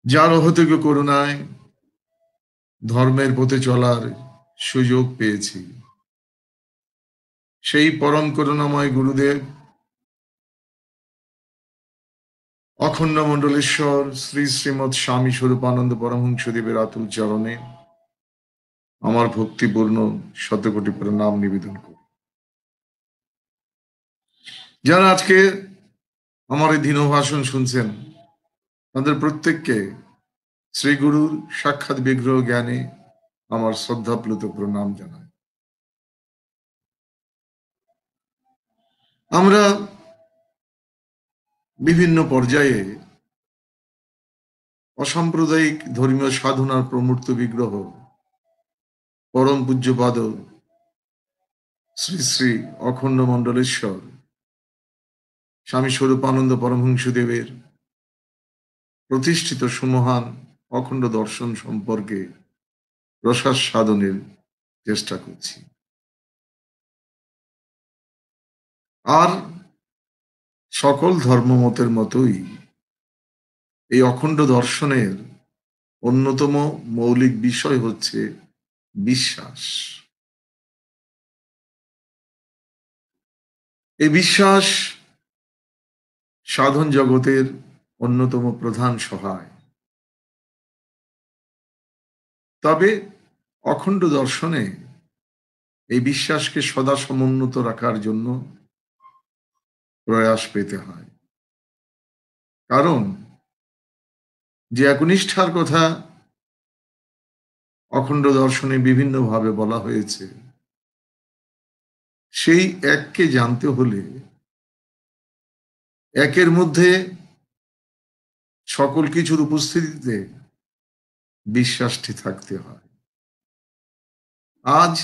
যার অহৈতুকী করুণায় ধর্মের পথে চলার সুযোগ পেয়েছি, সেই পরম করুণাময় গুরুদেব অখণ্ড মণ্ডলেশ্বর শ্রী শ্রীমৎ স্বামী স্বরূপানন্দ পরমহংসদেবের আতুল চরণে আমার ভক্তিপূর্ণ শতকোটি প্রণাম নিবেদন করি। যারা আজকে আমার এই দীন ভাষণ শুনছেন, তাদের প্রত্যেককে শ্রী গুরুর সাক্ষাৎ বিগ্রহ জ্ঞানে আমার শ্রদ্ধাপ্লুত প্রণাম জানাই। আমরা বিভিন্ন পর্যায়ে অসাম্প্রদায়িক ধর্মীয় সাধনার প্রমূর্ত বিগ্রহ পরম পূজ্যপাদ শ্রী শ্রী অখণ্ড মণ্ডলেশ্বর স্বামী স্বরূপানন্দ পরমহংসদেবের প্রতিষ্ঠিত সুমহান অখণ্ড দর্শন সম্পর্কে রসাস্বাদনের চেষ্টা করছি। আর সকল ধর্মমতের মতোই এই অখণ্ড দর্শনের অন্যতম মৌলিক বিষয় হচ্ছে বিশ্বাস। এই বিশ্বাস সাধন জগতের অন্যতম প্রধান সহায়। তবে অখণ্ড দর্শনে এই বিশ্বাসকে সদা সমুন্নত রাখার জন্য প্রয়াস পেতে হয়। কারণ যে একনিষ্ঠার কথা অখণ্ড দর্শনে বিভিন্নভাবে বলা হয়েছে, সেই এককে জানতে হলে একের মধ্যে সকল কিছুর উপস্থিতিতে বিশ্বাসটি থাকতে হয়। আজ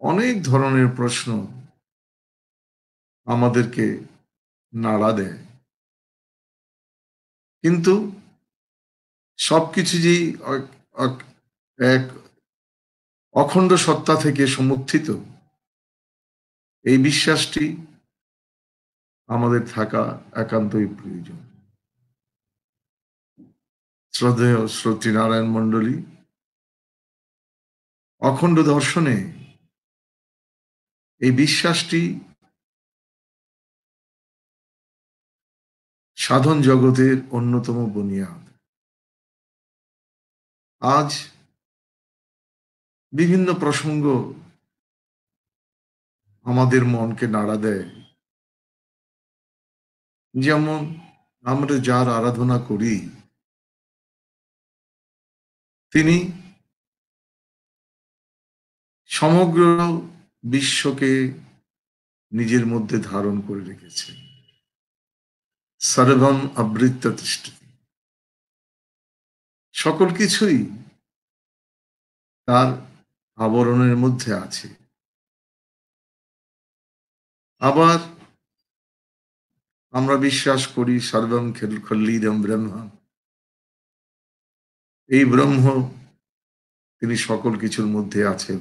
অনেক ধরনের প্রশ্ন আমাদেরকে নাড়া দেয়, কিন্তু সবকিছু যে এক অখণ্ড সত্তা থেকে সমুত্থিত, এই বিশ্বাসটি আমাদের থাকা একান্তই প্রয়োজন। শ্রদ্ধেয় শ্রোতৃ নারায়ণ মণ্ডলী, অখণ্ড দর্শনে এই বিশ্বাসটি সাধন জগতের অন্যতম বুনিয়াদ। আজ বিভিন্ন প্রসঙ্গ আমাদের মনকে নাড়া দেয়। যেমন আমরা যার আরাধনা করি, তিনি সমগ্র বিশ্বকে নিজের মধ্যে ধারণ করে রেখেছেন। সর্বম আবৃত্ত তিষ্ঠতি, সকল কিছুই তার আবরণের মধ্যে আছে। আবার আমরা বিশ্বাস করি সর্বম খল্লিদম ব্রহ্ম, এই ব্রহ্ম তিনি সকল কিছুর মধ্যে আছেন।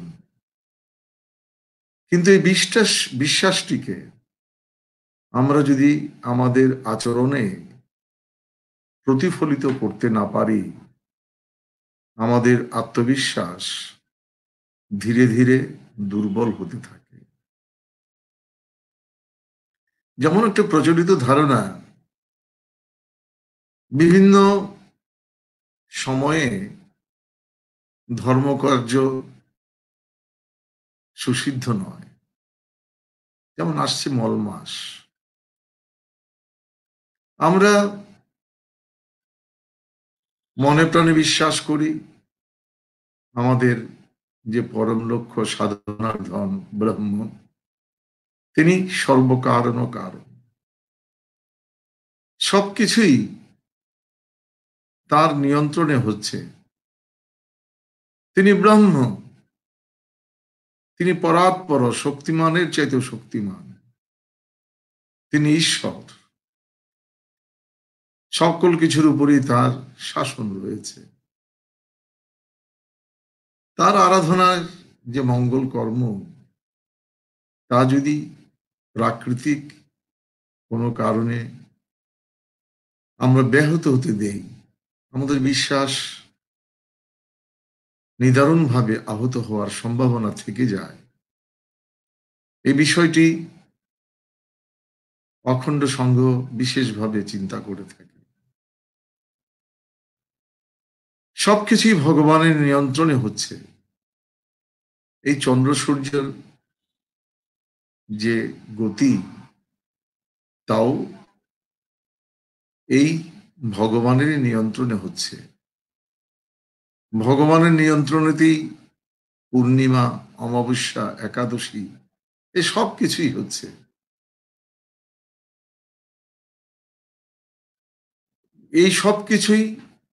কিন্তু এই বিশ্বাসটিকে আমরা যদি আমাদের আচরণে প্রতিফলিত করতে না পারি, আমাদের আত্মবিশ্বাস ধীরে ধীরে দুর্বল হতে থাকে। যেমন একটা প্রচলিত ধারণা, বিভিন্ন সময়ে ধর্মকার্য সুসিদ্ধ নয়। যেমন আসছে মল মাস, আমরা মনে প্রাণে বিশ্বাস করি আমাদের যে পরম লক্ষ্য সাধনার ধন ব্রহ্ম, তিনি সর্বকারণ কারণ, সবকিছুই তার নিয়ন্ত্রণে হচ্ছে। তিনি ব্রহ্ম, তিনি পরাৎপর, শক্তিমানের চাইতে শক্তিমান, তিনি ঈশ্বর। সকল কিছুর উপরেই তার শাসন রয়েছে। তার আরাধনার যে মঙ্গল কর্ম, তা যদি প্রাকৃতিক কোনো কারণে আমরা ব্যাহত হতে দেই, আমাদের বিশ্বাস নিদারুণভাবে আহত হওয়ার সম্ভাবনা থেকে যায়। এই বিষয়টি অখণ্ড সংঘ বিশেষভাবে চিন্তা করে থাকে। সবকিছুই ভগবানের নিয়ন্ত্রণে হচ্ছে। এই চন্দ্র সূর্যের যে গতি, তাও এই ভগবানের নিয়ন্ত্রণে হচ্ছে। ভগবানের নিয়ন্ত্রণেতেই পূর্ণিমা, অমাবস্যা, একাদশী এই সব কিছুই হচ্ছে। এই সব কিছুই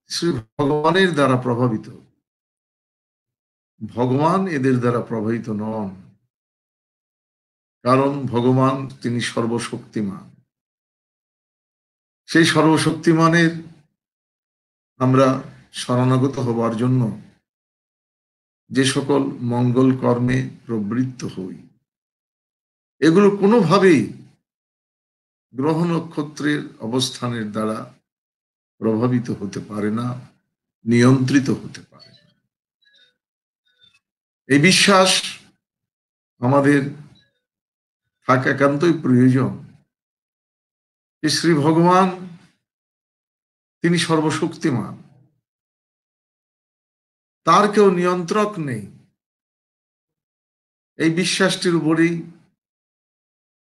শ্রী ভগবানের দ্বারা প্রভাবিত। ভগবান এদের দ্বারা প্রভাবিত নন, কারণ ভগবান তিনি সর্বশক্তিমান। সেই সর্বশক্তিমানের আমরা শরণাগত হবার জন্য যে সকল মঙ্গল কর্মে প্রবৃত্ত হই, এগুলো কোনোভাবেই গ্রহ নক্ষত্রের অবস্থানের দ্বারা প্রভাবিত হতে পারে না, নিয়ন্ত্রিত হতে পারে না। এই বিশ্বাস আমাদের থাকা একান্তই প্রয়োজন যে শ্রী ভগবান তিনি সর্বশক্তিমান, তার কেউ নিয়ন্ত্রক নেই। এই বিশ্বাসটির উপরেই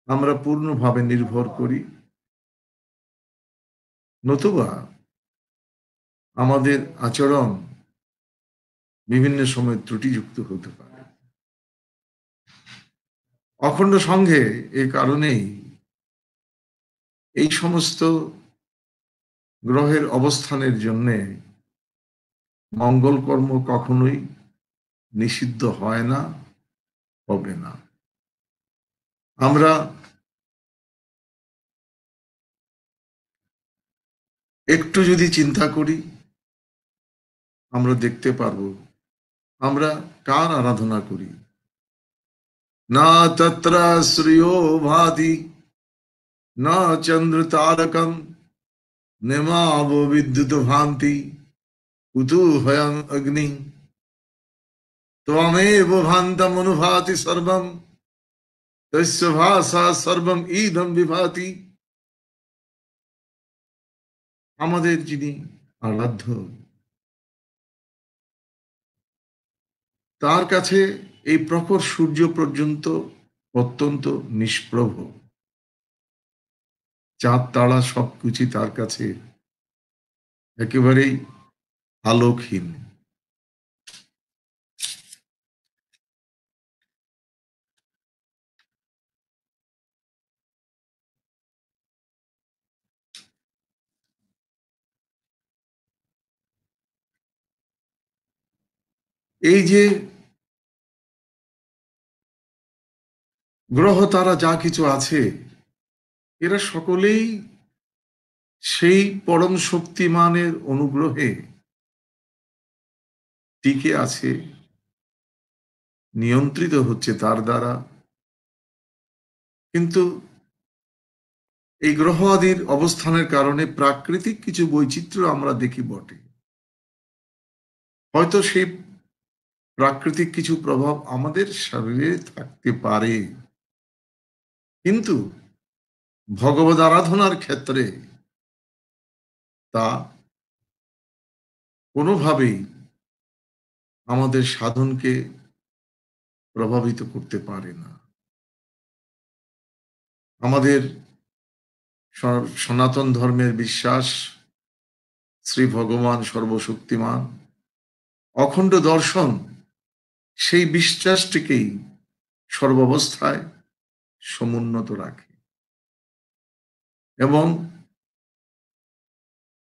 আমরা পূর্ণভাবে নির্ভর করি, নতুবা আমাদের আচরণ বিভিন্ন সময় ত্রুটিযুক্ত হতে পারে। অখণ্ড সংঘে এই কারণেই এই সমস্ত গ্রহের অবস্থানের জন্যে মঙ্গল কর্ম কখনোই নিষিদ্ধ হয় না, হবে না। আমরা একটু যদি চিন্তা করি, আমরা দেখতে পারব আমরা কার আরাধনা করি। না তত্র শ্রেয়ো ভাতি না চন্দ্র তারকম নেমাব বিদ্যুৎ ভান্তি কুতূহলং অগ্নি ত্বমেব ভান্তম অনুভাতি সর্বম তস্য ভাসা সর্বম ইদম বিভাতি। আমাদের যিনি আরাধ্য, তার কাছে এই প্রখর সূর্য পর্যন্ত অত্যন্ত নিষ্প্রভ। চাঁদ তারা সবকিছু তার কাছে একেবারেই আলোকহীন। এই যে গ্রহ তারা যা কিছু আছে, এরা সকলেই সেই পরম শক্তিমানের অনুগ্রহে টিকে আছে, নিয়ন্ত্রিত হচ্ছে তার দ্বারা। কিন্তু এই গ্রহ আদির অবস্থানের কারণে প্রাকৃতিক কিছু বৈচিত্র্য আমরা দেখি বটে। হয়তো সেই প্রাকৃতিক কিছু প্রভাব আমাদের শরীরে থাকতে পারে, কিন্তু ভগবদ আরাধনার ক্ষেত্রে তা কোনোভাবেই আমাদের সাধনকে প্রভাবিত করতে পারে না। আমাদের সনাতন ধর্মের বিশ্বাস শ্রী ভগবান সর্বশক্তিমান, অখণ্ড দর্শন সেই বিশ্বাসটিকেই সর্বাবস্থায় সমুন্নত রাখে এবং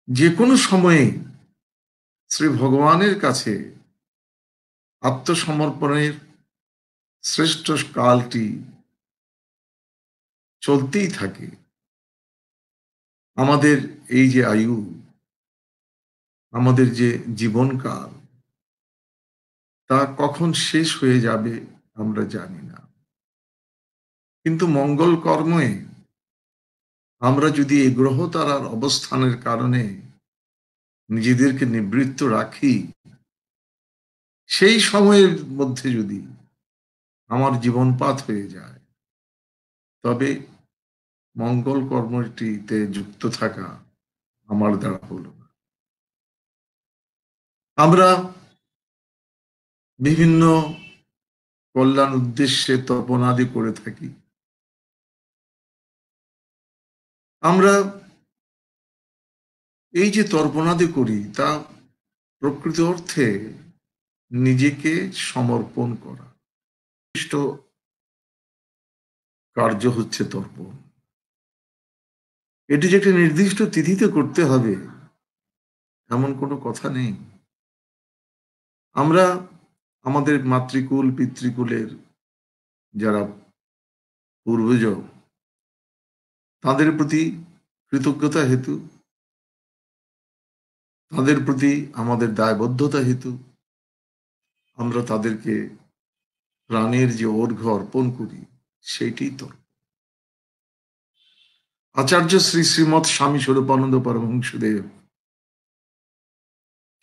যে কোনো সময়ে শ্রী ভগবানের কাছে আত্মসমর্পণের শ্রেষ্ঠ কালটি চলতেই থাকে। আমাদের এই যে আয়ু, আমাদের যে জীবনকাল, তা কখন শেষ হয়ে যাবে আমরা জানি না। কিন্তু মঙ্গল কর্মে আমরা যদি এই গ্রহ তারার অবস্থানের কারণে নিজেদেরকে নিবৃত্ত রাখি, সেই সময়ের মধ্যে যদি আমার জীবনপাত হয়ে যায়, তবে মঙ্গল কর্মটিতে যুক্ত থাকা আমার দ্বারা হলো না। আমরা বিভিন্ন কল্যাণ উদ্দেশ্যে তপনাদি করে থাকি। আমরা এই যে তর্পণাদি করি, তা প্রকৃত অর্থে নিজেকে সমর্পণ করা। কার্য হচ্ছে তর্পণ। এটি যে একটি নির্দিষ্ট তিথিতে করতে হবে এমন কোনো কথা নেই। আমরা আমাদের মাতৃকুল পিতৃকুলের যারা পূর্বজ, তাদের প্রতি কৃতজ্ঞতা হেতু, তাদের প্রতি আমাদের দায়বদ্ধতা হেতু আমরা তাদেরকে প্রাণের যে অর্ঘ্য অর্পণ করি, সেইটি তর্পণ। আচার্য শ্রী শ্রীমৎ স্বামী স্বরূপানন্দ পরমহংসদেব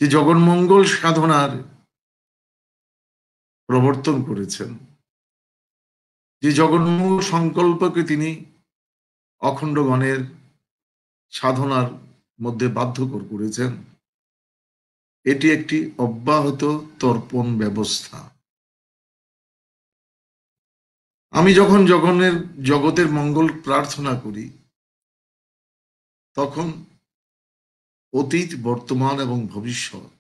যে জগন্মঙ্গল সাধনার প্রবর্তন করেছেন, যে জগন্মঙ্গল সংকল্পকে তিনি অখণ্ড গণের সাধনার মধ্যে বাধ্যকর করেছেন, এটি একটি অব্যাহত তর্পণ ব্যবস্থা। আমি যখন জগতের মঙ্গল প্রার্থনা করি, তখন অতীত, বর্তমান এবং ভবিষ্যৎ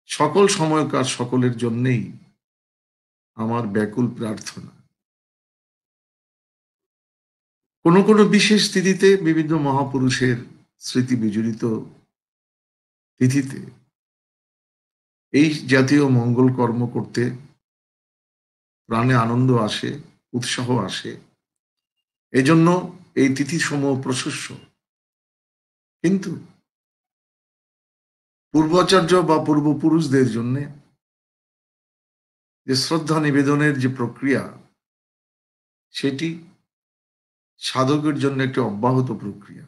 সকল সময়কার সকলের জন্যেই আমার ব্যাকুল প্রার্থনা। কোনো কোনো বিশেষ তিথিতে, বিভিন্ন মহাপুরুষের স্মৃতি বিজড়িত তিথিতে এই জাতীয় মঙ্গল কর্ম করতে প্রাণে আনন্দ আসে, উৎসাহ আসে, এজন্য এই তিথিসমূহ প্রশস্য। কিন্তু পূর্বাচার্য বা পূর্বপুরুষদের জন্য যে শ্রদ্ধা নিবেদনের যে প্রক্রিয়া, সেটি সাধকের জন্য একটি অব্যাহত প্রক্রিয়া।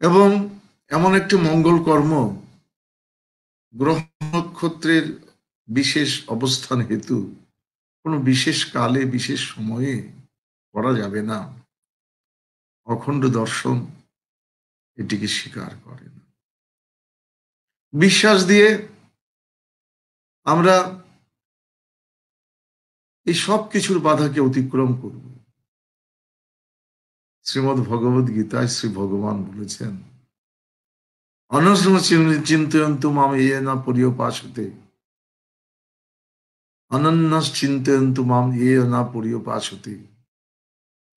এবং এমন একটি মঙ্গল কর্ম গ্রহ নক্ষত্রের বিশেষ অবস্থান হেতু কোনো বিশেষ কালে, বিশেষ সময়ে করা যাবে না। অখণ্ড দর্শন এটিকে স্বীকার করে না। বিশ্বাস দিয়ে আমরা এই সব কিছুর বাধাকে অতিক্রম করব। শ্রীমদ্ ভগবদ গীতায় শ্রী ভগবান বলেছেন, অনশ্রম চিন্তয়ন্তু মাম ইয়েন পর্যুপাসতে, অনন্যাস চিন্তয়ন্তু মাম ইয়েন পর্যুপাসতে,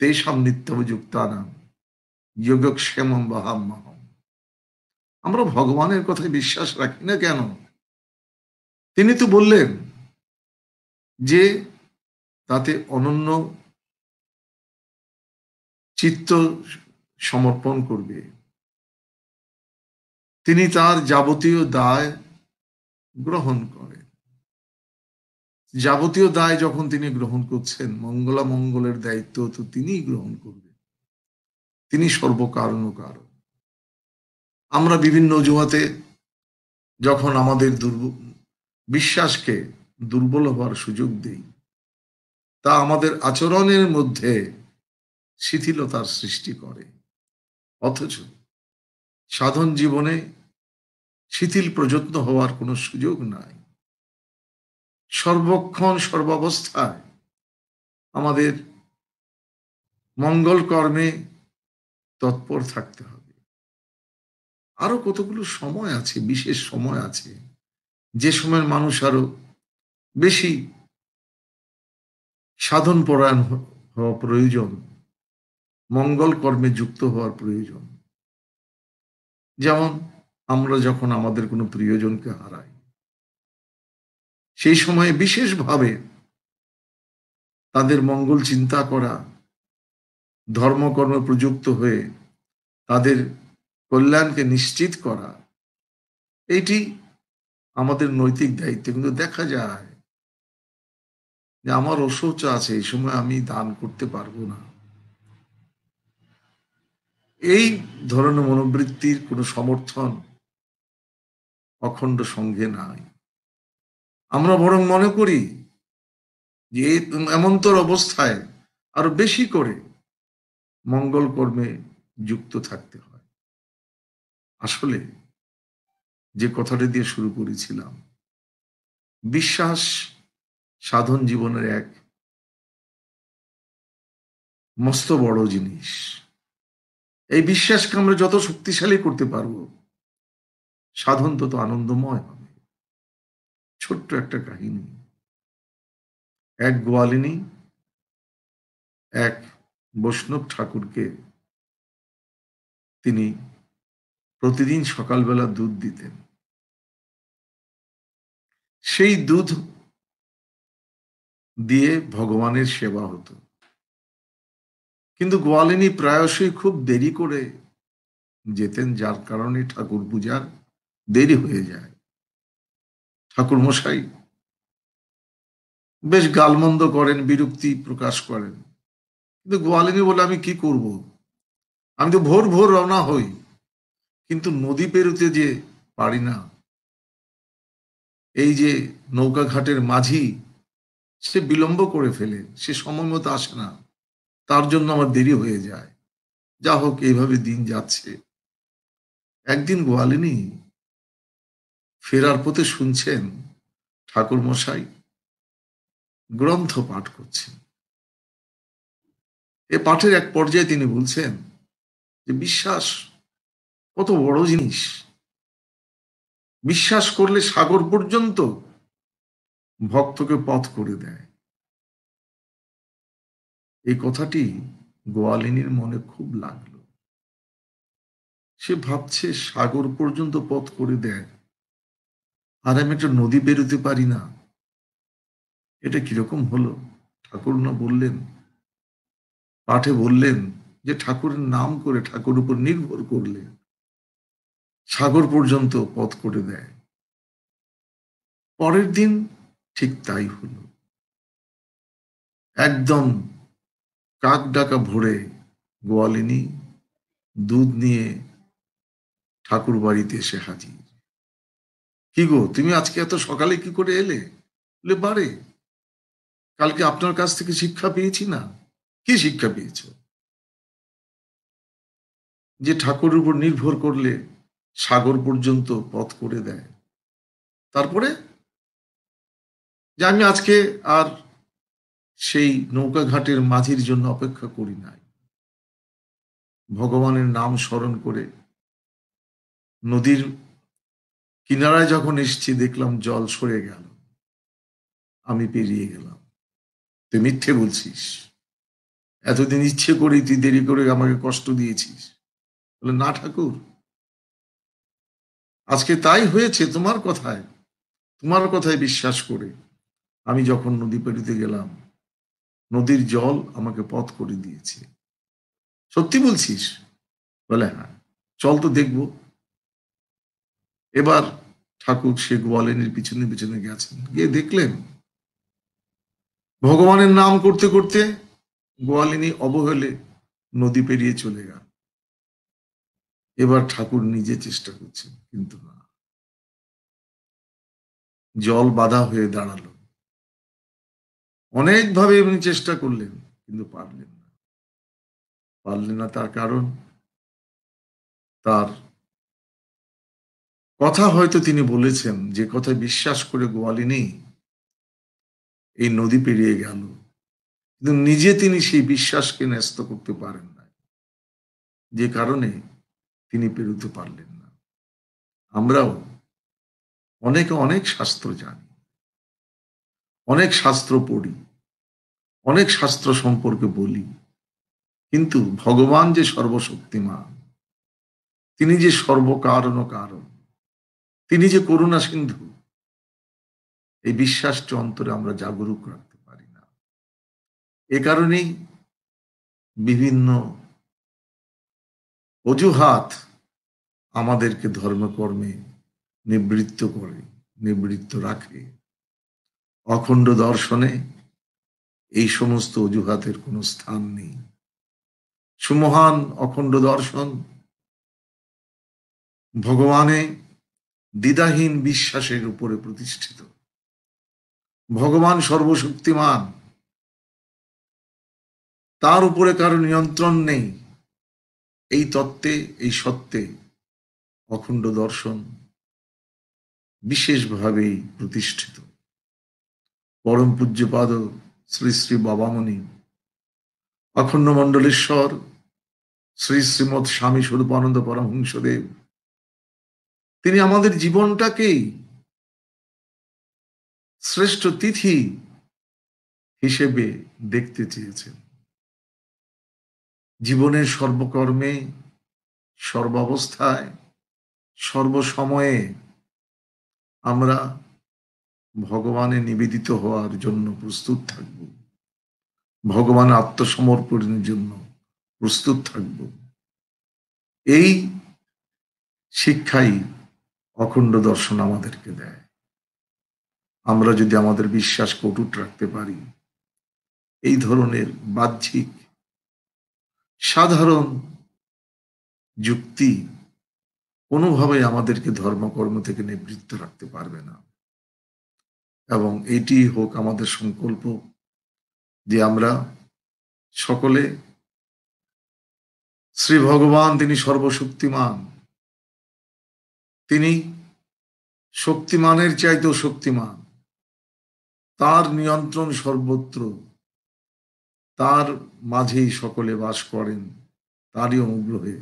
তেষাম নিত্যযুক্তানাং যোগক্ষেমং বহাম্যহম। আমরা ভগবানের কথায় বিশ্বাস রাখি না কেন? তিনি তো বললেন যে তাতে অনন্য চিত্ত সমর্পণ করবে, তিনি তার যাবতীয় দায় গ্রহণ করেন। যাবতীয় দায় যখন তিনি গ্রহণ করছেন, মঙ্গলামঙ্গলের দায়িত্ব তো তিনিই গ্রহণ করবেন। তিনি সর্বকারণ কারণ। আমরা বিভিন্ন অজুহাতে যখন আমাদের বিশ্বাসকে দুর্বল হওয়ার সুযোগ দিই, তা আমাদের আচরণের মধ্যে শিথিলতার সৃষ্টি করে। অথচ সাধন জীবনে শিথিল প্রযত্ন হওয়ার কোনো সুযোগ নাই। সর্বক্ষণ সর্বাবস্থায় আমাদের মঙ্গল কর্মে তৎপর থাকতে হবে। আরো কতগুলো সময় আছে, বিশেষ সময় আছে, যে সময় মানুষ আরো বেশি সাধন পরায়ণ হওয়া প্রয়োজন, মঙ্গল কর্মে যুক্ত হওয়ার প্রয়োজন। যেমন আমরা যখন আমাদের কোনো প্রিয়জনকে হারাই, সেই সময়ে বিশেষভাবে তাদের মঙ্গল চিন্তা করা, ধর্মকর্মে প্রযুক্ত হয়ে তাদের কল্যাণকে নিশ্চিত করা, এটি আমাদের নৈতিক দায়িত্ব। কিন্তু দেখা যায় যে আমার অশৌচ আছে, এই সময় আমি দান করতে পারবো না, এই ধরনের মনোবৃত্তির কোনো সমর্থন অখণ্ড সংঘে নাই। আমরা বরং মনে করি যে এমনতর অবস্থায় আরো বেশি করে মঙ্গল কর্মে যুক্ত থাকতে হয়। আসলে যে কথাটা দিয়ে শুরু করেছিলাম, বিশ্বাস সাধন জীবনের এক মস্ত বড় জিনিস। এই বিশ্বাসকে আমরা যত শক্তিশালী করতে পারবো, সাধন তত আনন্দময় হবে। ছোট্ট একটা কাহিনী। এক গোয়ালিনী এক বৈষ্ণব ঠাকুরকে তিনি প্রতিদিন সকালবেলা দুধ দিতেন। সেই দুধ দিয়ে ভগবানের সেবা হতো। কিন্তু গোয়ালিনী প্রায়শই খুব দেরি করে যেতেন, যার কারণে ঠাকুর পূজার দেরি হয়ে যায়। ঠাকুর মশাই বেশ গালমন্দ করেন, বিরক্তি প্রকাশ করেন। কিন্তু গোয়ালিনী বলে, আমি কি করব, আমি তো ভোর ভোর রওনা হই, কিন্তু নদী পেরুতে যে পারি না। এই যে নৌকা ঘাটের মাঝি, সে বিলম্ব করে ফেলে, সে সময় মতো আসে না, তার জন্য আমার দেরি হয়ে যায়। যা হোক, এইভাবে দিন যাচ্ছে। একদিন গোয়ালিনী ফেরার পথে শুনছেন ঠাকুর মশাই গ্রন্থ পাঠ করছেন। এ পাঠের এক পর্যায়ে তিনি বলছেন যে বিশ্বাস কত বড় জিনিস। বিশ্বাস করলে সাগর পর্যন্ত ভক্তকে পথ করে দেয়। এই কথাটি গোয়ালিনীর মনে খুব লাগলো। সে ভাবছে, সাগর পর্যন্ত পথ করে দেয়, আর আমি একটা নদী বেরোতে পারি না, এটা কিরকম হলো? ঠাকুর না বললেন, পাঠে বললেন যে ঠাকুরের নাম করে, ঠাকুর উপর নির্ভর করলে সাগর পর্যন্ত পথ করে দেয়। পরের দিন ঠিক তাই হলো। একদম কাক ডাকা ভোরে গোয়ালিনী দুধ নিয়ে ঠাকুর বাড়িতে এসে হাজির। কি গো, তুমি আজকে এত সকালে কি করে এলে? বলে, বারে, কালকে আপনার কাছ থেকে শিক্ষা পেয়েছি না। কি শিক্ষা পেয়েছ? যে ঠাকুরের উপর নির্ভর করলে সাগর পর্যন্ত পথ করে দেয়। তারপরে যে আমি আজকে আর সেই নৌকা ঘাটের মাঝির জন্য অপেক্ষা করি নাই, ভগবানের নাম স্মরণ করে নদীর কিনারায় যখন এসেছি, দেখলাম জল সরে গেল, আমি পেরিয়ে গেলাম। তুই মিথ্যে বলছিস, এতদিন ইচ্ছে করে তুই দেরি করে আমাকে কষ্ট দিয়েছিস। বলে, না ঠাকুর, আজকে তাই হয়েছে। তোমার কথায় বিশ্বাস করে আমি যখন নদী পেরিতে গেলাম, নদীর জল আমাকে পথ করে দিয়েছে। সত্যি বলছিস? বলে, হ্যাঁ, চল তো দেখবো। এবার ঠাকুর সে গোয়ালিনীর পিছনে পিছনে গেছেন, গিয়ে দেখলেন ভগবানের নাম করতে করতে গোয়ালিনী অবহেলে নদী পেরিয়ে চলে গেল। এবার ঠাকুর নিজে চেষ্টা করছেন, কিন্তু না, জল বাধা হয়ে দাঁড়ালো। অনেকভাবে এমনি চেষ্টা করলেন, কিন্তু পারলেন না। তার কারণ, তার কথা হয়তো তিনি বলেছেন, যে কথা বিশ্বাস করে গোয়ালিনী এই নদী পেরিয়ে গেল, কিন্তু নিজে তিনি সেই বিশ্বাসকে ন্যস্ত করতে পারেন না, যে কারণে তিনি পেরোতে পারলেন না। আমরাও অনেকে অনেক শাস্ত্র জানি, অনেক শাস্ত্র পড়ি, অনেক শাস্ত্র সম্পর্কে বলি, কিন্তু ভগবান যে সর্বশক্তিমান, তিনি যে সর্বকারণ কারণ, তিনি যে করুণা সিন্ধু, এই বিশ্বাসটি অন্তরে আমরা জাগরুক রাখতে পারি না। এ কারণেই বিভিন্ন অজুহাত আমাদেরকে ধর্মকর্মে নিবৃত্ত রাখে। অখণ্ড দর্শনে এই সমস্ত অজুহাতের কোনো স্থান নেই। সুমহান অখণ্ড দর্শন ভগবানে দ্বিধাহীন বিশ্বাসের উপরে প্রতিষ্ঠিত। ভগবান সর্বশক্তিমান, তার উপরে কারো নিয়ন্ত্রণ নেই, এই তত্ত্বে, এই সত্যে অখণ্ড দর্শন বিশেষভাবেই প্রতিষ্ঠিত। পরম পূজ্যপাদ শ্রী শ্রী বাবামণি অখণ্ড মণ্ডলেশ্বর শ্রী শ্রীমৎ স্বামী স্বরূপানন্দ পরমহংসদেব, তিনি আমাদের জীবনটাকেই শ্রেষ্ঠ তিথি হিসেবে দেখতে চেয়েছেন। জীবনের সর্বকর্মে, সর্বাবস্থায়, সর্বসময়ে আমরা ভগবানে নিবেদিত হওয়ার জন্য প্রস্তুত থাকব, ভগবানের আত্মসমর্পণের জন্য প্রস্তুত থাকব। এই শিক্ষাই অখণ্ড দর্শন আমাদেরকে দেয়। আমরা যদি আমাদের বিশ্বাসকে অটুট রাখতে পারি, এই ধরনের বাহ্যিক সাধারণ যুক্তি কোনোভাবে আমাদেরকে ধর্মকর্ম থেকে নিবৃত্ত রাখতে পারবে না। এবং এটি হোক আমাদের সংকল্প যে আমরা সকলে শ্রী ভগবান, তিনি সর্বশক্তিমান, তিনি শক্তিমানের চাইতেও শক্তিমান, তার নিয়ন্ত্রণ সর্বত্র, তার মাঝেই সকলে বাস করেন, তারই অনুগ্রহে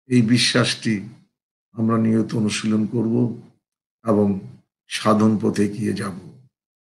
এই বিশ্বাসটি আমরা নিয়ত অনুশীলন করব এবং সাধন পথে এগিয়ে যাব।